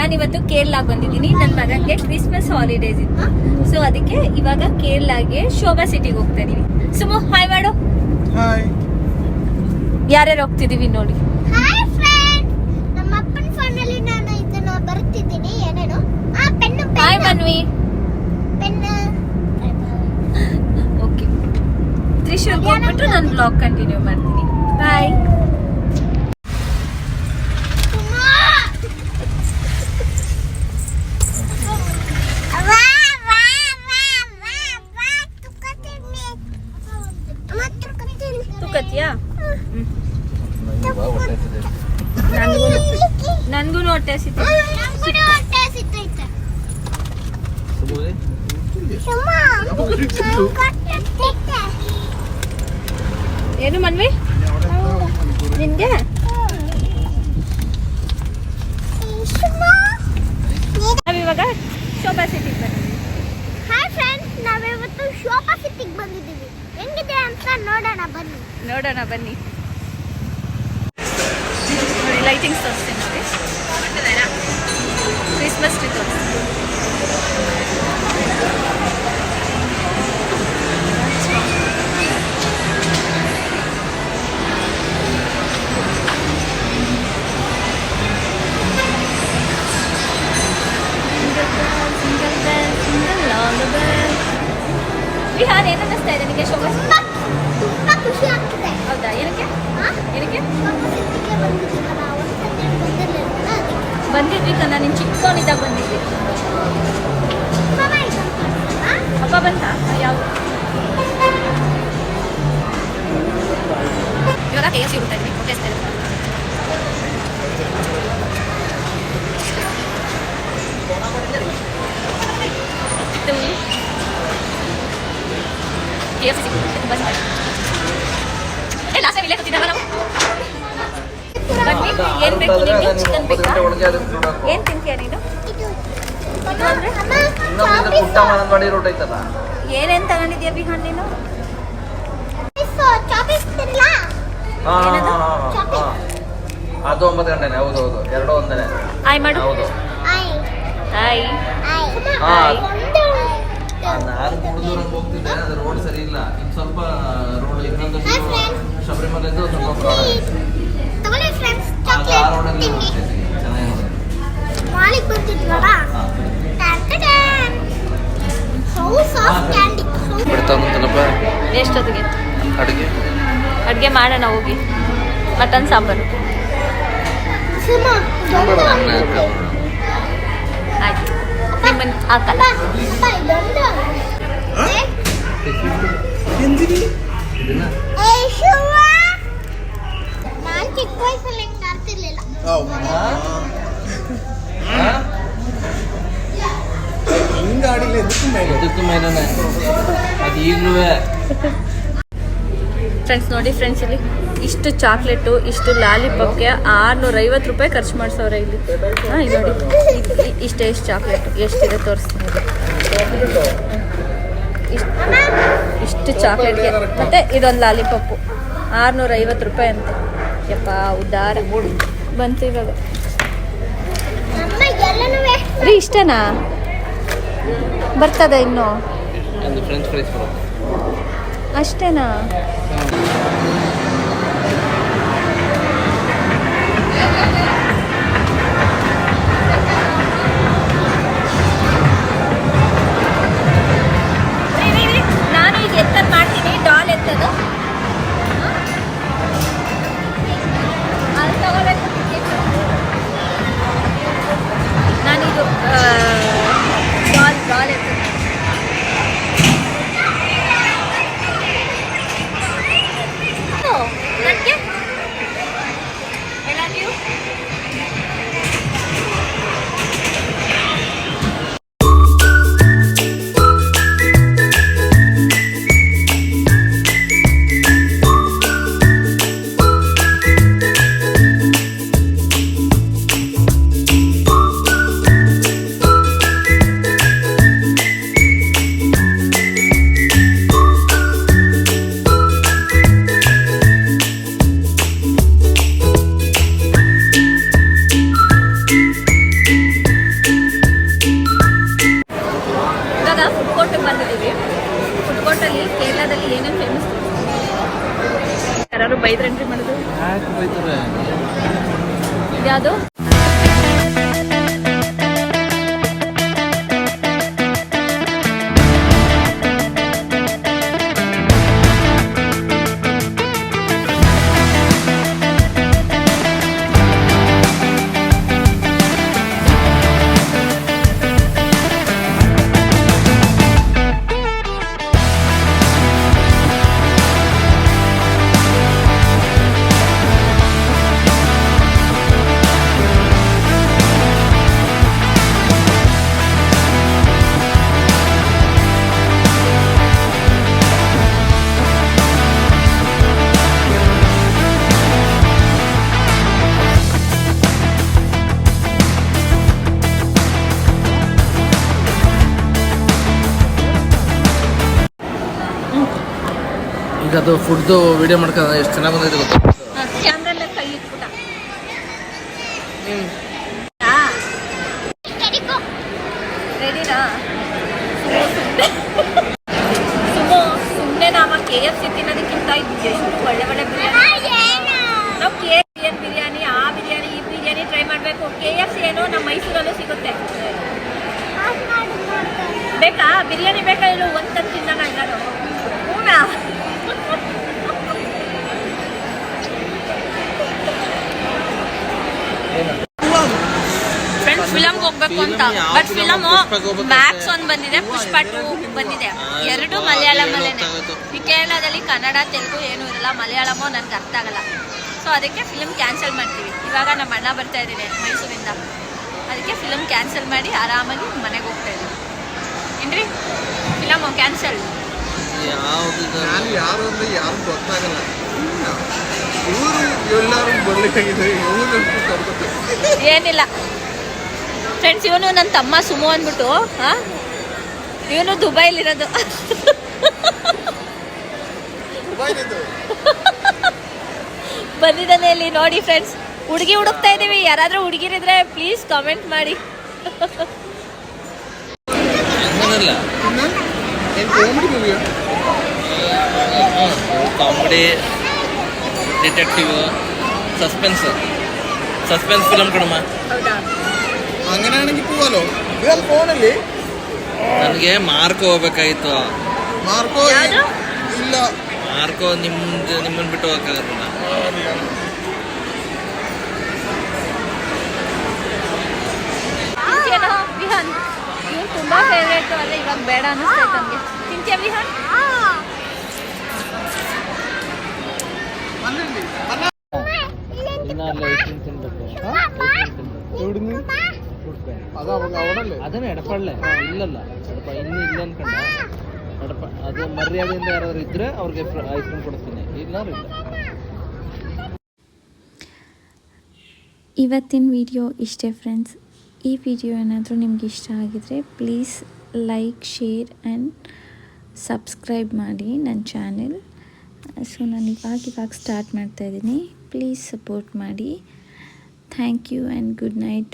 ನಾನಿವತ್ತು ಕೇರಳಾಗ ಬಂದಿದ್ದೀನಿ. ನನ್ನ ಮಗನಿಗೆ ಕ್ರಿಸ್ಮಸ್ ಹಾಲಿಡೇಸ್ ಇತ್ತು, ಸೊ ಅದಕ್ಕೆ ಇವಾಗ ಕೇರಳಾಗೆ ಶೋಭಾ ಸಿಟಿಗೆ ಹೋಗ್ತಾ ಇದೀವಿ. ಸುಮು ಹಾಯ್ ಮಾಡು. ಹಾಯ್. ಯಾರ್ಯಾರು ಹೋಗ್ತಿದೀವಿ ನೋಡಿ. ಹಾಯ್ ಫ್ರೆಂಡ್, ನಮ್ಮ ಅಪ್ಪನ ಫೋನ್ ಅಲ್ಲಿ ನಾನು ಇದನ್ನ ಬರ್ತಿದ್ದೀನಿ. ಏನೇನು pen hi Manvi. Pen. Okay, ತ್ರಿಶೂರ್ಗೆ ಹೋಗ್ಬಿಟ್ಟು ನಾನು ಬ್ಲಾಗ್ ಕಂಟಿನ್ಯೂ ಮಾಡ್ತೀನಿ. ಬಾಯ್. ತುಕತಿಯಾ? ನನ್ಗೂ ಹೊಟ್ಟೆ ಹಸಿತು. ಏನು ಮನ್ವಿ ನಿನ್ಗೆ? ನಾವಿವಾಗ ಶೋಭಾ ಸಿಟಿಗೆ ಬಂದಿದ್ದೀವಿ. ಹಾಯ್ ಫ್ರೆಂಡ್ಸ್, ನಾವಿವತ್ತು ಶೋಭಾ ಸಿಟಿಗೆ ಬಂದಿದ್ದೀವಿ. ಹೆಂಗಿದೆ ಅಂತ ನೋಡೋಣ ಬನ್ನಿ. ಬನ್ನಿ. ನೋಡಿ ಲೈಟಿಂಗ್ಸ್ ತೋರಿಸ್ತೀನಿ ನೋಡಿ. ಕ್ರಿಸ್ಮಸ್ ಟ್ರೀ ತೋರಿಸ್ತೀನಿ. ವಿಹಾನ್ ಏನು ಅನ್ನಿಸ್ತಾ ಇದೆ ನಿಮಗೆ ಶೋಭಾ? ತುಂಬಾ ಖುಷಿ ಆಗ್ತಿದೆ. ಹೌದಾ? ಏನಕ್ಕೆ? ಶೋಭಾ ಸಿಟಿಗೆ ಬಂದಿದ್ದೀವಲ್ಲ, ಒಂದ್ಸತಿ ಬಂದಿರಲಿಲ್ಲ ಅದಕ್ಕೆ. ಬಂದಿದ್ವಿ ಕಣ, ನೀನು ಚಿಕ್ಕವನಿದ್ದಾಗ ಬಂದಿದ್ವಿ. ಹಬ್ಬ ಬಂತ? ಯಾವುದು? ಇವಾಗ KFC ಊಟ ಇದ್ವಿ, ಟೇಸ್ಟ್ ಇರುತ್ತೆ. KFC ತುಂಬ ಚೆನ್ನಾಗಿ. ಲಾಸ್ಟ್ ಟೈಮ್ ಇಲ್ಲೇ ಕೂತಿದ್ದಾವ ನಾವು. ಬನ್ನಿ, ಏನು ಬೇಕು ನಿಮಗೆ? ಚಿಕನ್ ಬೇಕಾ? ಏನು ತಿಂತೀಯ ನೀನು? ಏನೇನು ತಗೊಂಡಿದ್ಯಾ ವಿಹಾನ್ ನೀನು? ಅದು 9 ಗಂಟೆನೆ. ಹೌದು, ಎರಡು ಒಂದನೇ. ಆಯ್ ಮಾಡು. ಹೌದು. ಹಾಯ್. ನಾನು ಕುಡಿದೂರಂಗೆ ಹೋಗ್ತಿದ್ದೆ, ಅದು ರೋಡ್ ಸರಿ ಇಲ್ಲ. ಇನ್ನು ಸ್ವಲ್ಪ ರೋಡ್ ಇನ್ನೊಂದು ಶಬರಿಮಲೆದು ಸ್ವಲ್ಪ ಪ್ರಾಬ್ಲಮ್. ಅದು ಆ ರೋಡಲ್ಲಿ ಹೋಗ್ತಿದ್ವಿ, ಚೆನ್ನಾಗಿದೆ. ಮಾಲಿಗೆ ಬರ್ತಿದ್ವಲ್ಲ, ಬಿಡ್ತಾನಂತಲ್ಲಪ್ಪ ಎಷ್ಟೊತ್ತಿಗೆ ಅಡುಗೆ ಮಾಡೋಣ ಹೋಗಿ. ಮಟನ್ ಸಾಂಬಾರು ಆಯ್ತು. ನಿಮ್ಮನ್ನು ಹಾಕಲ್ಲ. ನಾನು ಚಿಕ್ಕ ವಯಸ್ಸಲ್ಲಿ ಹಿಂಗೆ ಆಡ್ತಿರ್ಲಿಲ್ಲ. ಇದಕ್ಕೂ ಮೇಲೆ ಅದು ಈಗಲೂ. ಫ್ರೆಂಡ್ಸ್ ನೋಡಿ, ಫ್ರೆಂಡ್ಸ್ ಇಲ್ಲಿ ಇಷ್ಟು ಚಾಕ್ಲೇಟು, ಇಷ್ಟು ಲಾಲಿಪಾಪ್ಗೆ 650 ರೂಪಾಯಿ ಖರ್ಚು ಮಾಡಿಸೋರೆ ಇಲ್ಲಿ. ಇಲ್ಲಿ ನೋಡಿ, ಇಷ್ಟೇ ಚಾಕ್ಲೇಟು ಎಷ್ಟಿದೆ ತೋರಿಸ್ತೀನಿ. ಇಷ್ಟು ಚಾಕ್ಲೇಟ್ಗೆ ಮತ್ತು ಇದೊಂದು ಲಾಲಿಪಾಪು 650 ರೂಪಾಯಿ ಅಂತ. ಯಪ್ಪ ಉದಾರ ಬಂತು ಇವಾಗ. ರೀ ಇಷ್ಟನಾ? ಬರ್ತದ ಇನ್ನು? ಫ್ರೆಂಚ್ ಫ್ರೈಸ್ ಅಷ್ಟೇನಾ? ನಾನು ಈಗ ಎತ್ತದ ಮಾಡ್ತೀನಿ, ಡಾಲ್ ಎತ್ತದು. ಅಲ್ಲಿ ತಗೋಬೇಕು ಟಿಕೆಟ್. ನಾನಿದು ಡಾಲ್ ಎತ್ತದು. ಯಾವುದು ಈಗ ಅದು ಫುಡ್ದು ವಿಡಿಯೋ ಮಾಡ್ಕೊಂಡು ಎಷ್ಟು ಚೆನ್ನಾಗಿ ಬಂದೈತೆ ಗೊತ್ತಾ? ಕ್ಯಾಮ್ರಲ್ಲ ಕೈ ಇಟ್ಬಿಟ್ಟ. ರೆಡಿನಾ? ಸುಮ್ಮನೆ ನಾವ KFC ತಿನ್ನೋದಕ್ಕಿಂತ ಎಷ್ಟು ಒಳ್ಳೆ ಒಳ್ಳೆ ಬಿರಿಯಾನಿ. ನಾವು KFC ಬಿರಿಯಾನಿ, ಆ ಬಿರಿಯಾನಿ, ಈ ಬಿರಿಯಾನಿ ಟ್ರೈ ಮಾಡಬೇಕು. KFC ಏನೋ ನಮ್ಮ ಮೈಸೂರಲ್ಲೂ ಸಿಗುತ್ತೆ. ಬೇಕಾ ಬಿರಿಯಾನಿ? ಬೇಕಾ? ಇಲ್ಲ ಒಂದು ತಂದು ತಿನ್ನೋಣ ಎಲ್ಲರೂ. ಹೂನಾ? ಫ್ರೆಂಡ್ಸ್ ಫಿಲಮ್ಗೆ ಹೋಗ್ಬೇಕು ಅಂತ, ಬಟ್ ಫಿಲಮ್ ಮ್ಯಾಕ್ಸ್ ಒಂದು ಬಂದಿದೆ, ಪುಷ್ಪ 2 ಬಂದಿದೆ. ಎರಡು ಮಲಯಾಳಮಲ್ಲೇನೆ. ಈ ಕೇರಳದಲ್ಲಿ ಕನ್ನಡ ತೆಲುಗು ಏನೂ ಇರಲ್ಲ, ಮಲಯಾಳಮೋ ನನಗೆ ಅರ್ಥ ಆಗಲ್ಲ. ಸೊ ಅದಕ್ಕೆ ಫಿಲಮ್ ಕ್ಯಾನ್ಸಲ್ ಮಾಡ್ತೀವಿ. ಇವಾಗ ನಮ್ಮ ಅಣ್ಣ ಬರ್ತಾ ಇದ್ದೀನಿ ಮೈಸೂರಿಂದ, ಅದಕ್ಕೆ ಫಿಲಮ್ ಕ್ಯಾನ್ಸಲ್ ಮಾಡಿ ಆರಾಮಾಗಿ ಮನೆಗೆ ಹೋಗ್ತಾ ಇದ್ದೀವಿ. ಏನ್ರಿ ಫಿಲಮ್ ಕ್ಯಾನ್ಸಲ್? ಯಾರು ಅಂದ್ರೆ ಯಾರು ಗೊತ್ತಾಗಲ್ಲ. ಇವರು ಎಲ್ಲರೂ ಬರ್ಲಿಕ್ಕಾಗಿದ್ದಾರೆ. ಏನಿಲ್ಲ ಫ್ರೆಂಡ್ಸ್, ಇವನು ನನ್ನ ತಮ್ಮ ಸುಮು ಅಂದ್ಬಿಟ್ಟು, ಇವನು ದುಬೈಲಿರೋದು. ಬಂದಿದ್ದಾನೆ ಇಲ್ಲಿ ನೋಡಿ ಫ್ರೆಂಡ್ಸ್. ಹುಡುಗಿ ಹುಡುಕ್ತಾ ಇದೀವಿ, ಯಾರಾದ್ರೂ ಹುಡುಗಿರಿದ್ರೆ ಪ್ಲೀಸ್ ಕಾಮೆಂಟ್ ಮಾಡಿ. ಕಾಮಿಡಿ, ಡಿಟೆಕ್ಟಿವ್, ಸಸ್ಪೆನ್ಸ್ ಫಿಲಮ್ ಕಣಮ್ಮ. അങ്ങനെ ആണെങ്കിൽ പോവാലോ. ഫോണല്ലേ? ನನಗೆ ಮಾರ್ಕೋ ಹೋಗ್ಬೇಕಾಗಿತ್ತು. മാർക്കോ ഇല്ല. ಮಾರ್ಕೋ ನಿಮ್ಮನ್ನ ಬಿಟ್ಟು ಹೋಗಕ್ಕಾಗಲ್ಲ. ವಿಹಾನ್ ಇವ್ನು ತುಂಬಾ ಫೇವ್ರೇಟ್, ಅದೇ ಇವಾಗ ಬೇಡ ಅನ್ನಿಸ್ತೈತೆ ನಮಗೆ. ತಿಂತೀಯ ವಿಹಾನ್? ಅದನ್ನ ಎಡಪಳ್ಳೆ ಇಲ್ಲಲ್ಲ, ಇನ್ನು ಇಲ್ಲ ಅನ್ಕೊಂಡ ಎಡಪ. ಅದು ಮರ್ಯಾದೆಯಿಂದ ಯಾರಾದ್ರು ಇದ್ರೆ ಅವ್ರಿಗೆ ಐಸ್ ಕ್ರೀಮ್ ಕೊಡ್ತೀನಿ, ಇಲ್ಲಾರು ಇಲ್ಲ. ಇವತ್ತಿನ ವಿಡಿಯೋ ಇಷ್ಟೇ ಫ್ರೆಂಡ್ಸ್. ಈ ವಿಡಿಯೋ ಏನಾದರೂ ನಿಮ್ಗೆ ಇಷ್ಟ ಆಗಿದರೆ please like, share and subscribe ಮಾಡಿ ನನ್ನ ಚಾನೆಲ್. ಸೊ ನಾನು ಇವಾಗ ಸ್ಟಾರ್ಟ್ ಮಾಡ್ತಾಯಿದ್ದೀನಿ, ಪ್ಲೀಸ್ ಸಪೋರ್ಟ್ ಮಾಡಿ. Thank you and good night.